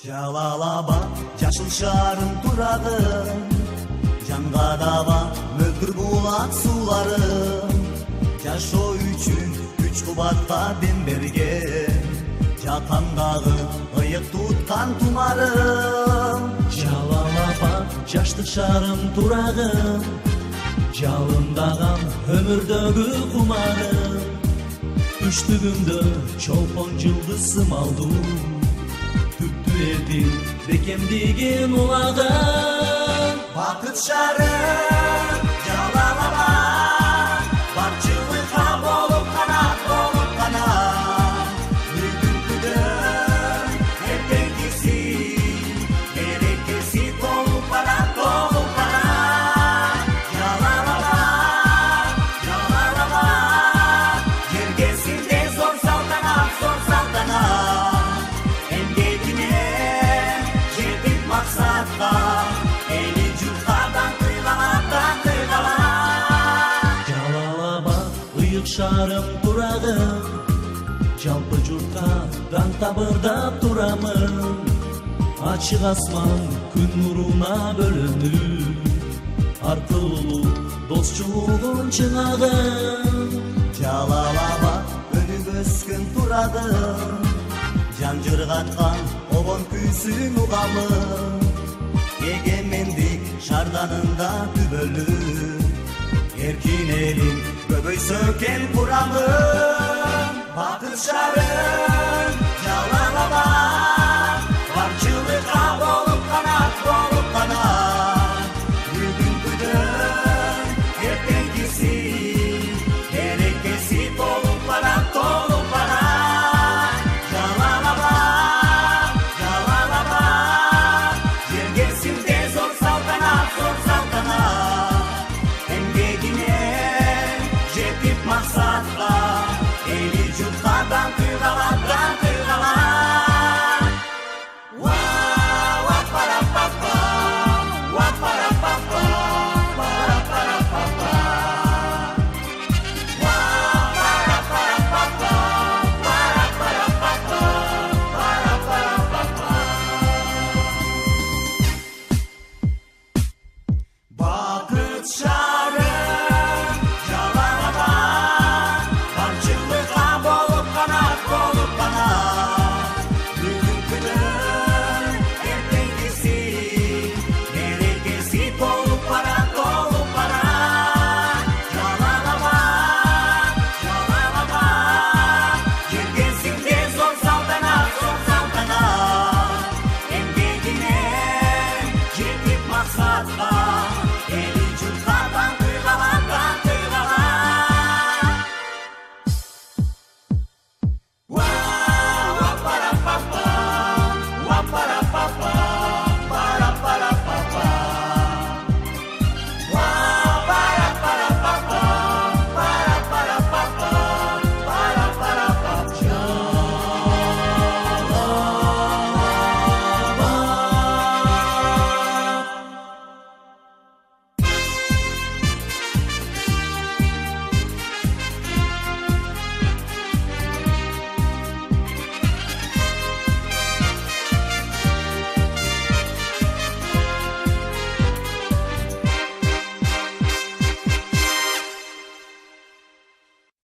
Жалалаба жашыл шаарым турагым, жанга даба мөлтүр булак сууларым. Жашоо үчүн күч кубатка дем берген, жатамдагы ыйык туткан тумарым. Жалалаба жаштык шаарым турагым, жалындаган өмүрдөгү кумарым. Үчтүгүмдө чолпон жылдыз сымалдуу, түптү элдин бекемдиген улагым. Бакыт шаарым жалалаба, барчылыкка болуп канат бүгүнкүдөн эртеңкиси берекеси толуп барат. Жалалаба жалалаба, жергесинде зор салтанат, эмгегине жетип максатка, эли журттардан тыйгалат. Жалалаба ыйык шаарым турагым, жалпы журтка даң табырдап турамын. Ачык асман күн нуруна бөлөнүп, аркылуулук достчулугун чыңагым. Жалалаба өнүп өскөн турадым, жан жыргаткан обон күйсүн угамын. Эгемендик шарданында түбөлүп, эркин элим көбөйсө экен курамым. Бакыт шаарым жалалаба, барчылыкка болуп канат бүгүнкүдөн эртеңкиси берекеси толуп барат. Жалалаба жалалаба, жергесинде зор салтанат, эмгегине жетип максатка, эли журттардан тыйгалат. Бакыт шаарым жалалаба, барчылыкка болуп канат